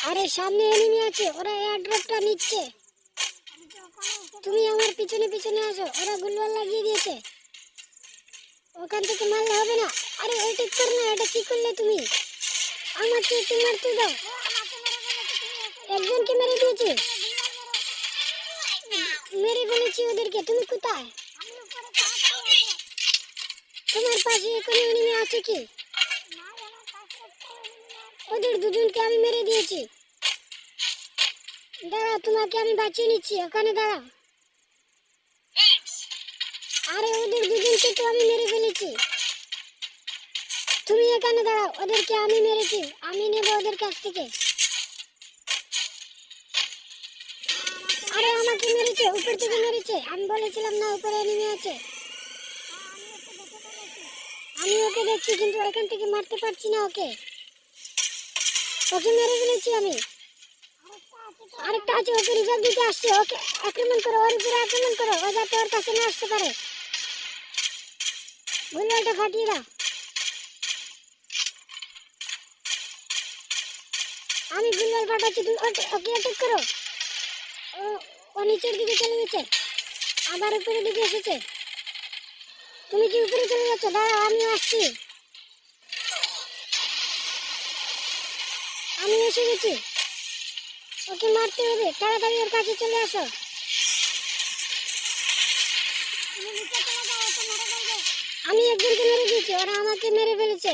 আরে সামনে এনিমি আছে, ওরা এয়ার ড্রপটা নিচ্ছে। তুমি আমার পিছনে পিছনে আসো, ওরা গুলওয়াল লাগিয়ে দিয়েছে। ওখান থেকে মারলে হবে না। আরে এটা কর না, এটা কি করলে তুমি? আমাকে একটু মারতে দাও। একজনকে মেরে দিয়েছে, মেরে ফেলেছি ওদেরকে। তুমি কোথায়? তোমার পাশে কোনো এনিমি আছে কি? ওদের দুজনকে আমি মেরে দিয়েছি। দাঁড়া, তোমাকে আমি বাঁচিয়ে নিচ্ছি, ওখানে দাঁড়া। আরে ওদের দুজনকে তো আমি মেরে ফেলেছি। তুমি এখানে দাঁড়াও, ওদেরকে আমি মেরেছি, আমি নেব ওদের কাছ থেকে। আরে আমাকে মেরেছে, উপর থেকে মেরেছে। আমি বলেছিলাম না উপরে এনিমি আছে। আমি ওকে দেখছি কিন্তু এখান থেকে মারতে পারছি না ওকে। ওকে মেরে ফেলেছি আমি। আরেকটা আছে, ওকে রিজার্ভ দিতে আসছে। ওকে আক্রমণ করো, ওর উপরে আক্রমণ করো, ও যাতে ওর কাছে না আসতে পারে। বুলেটটা ফাটিয়ে দাও। আমি বুলেট ফাটাচ্ছি, তুমি ওকে অ্যাটাক করো। ও ও নিচের দিকে চলে গেছে, আবার উপরের দিকে এসেছে। তুমি কি উপরে চলে যাচ্ছ? দাঁড়াও, আমি আসছি। আমি এসে গেছি, ওকে মারতে হবে। তাড়াতাড়ি ওর কাছে চলে আসো। আমি একজনকে মেরে দিয়েছি, ওরা আমাকে মেরে ফেলেছে।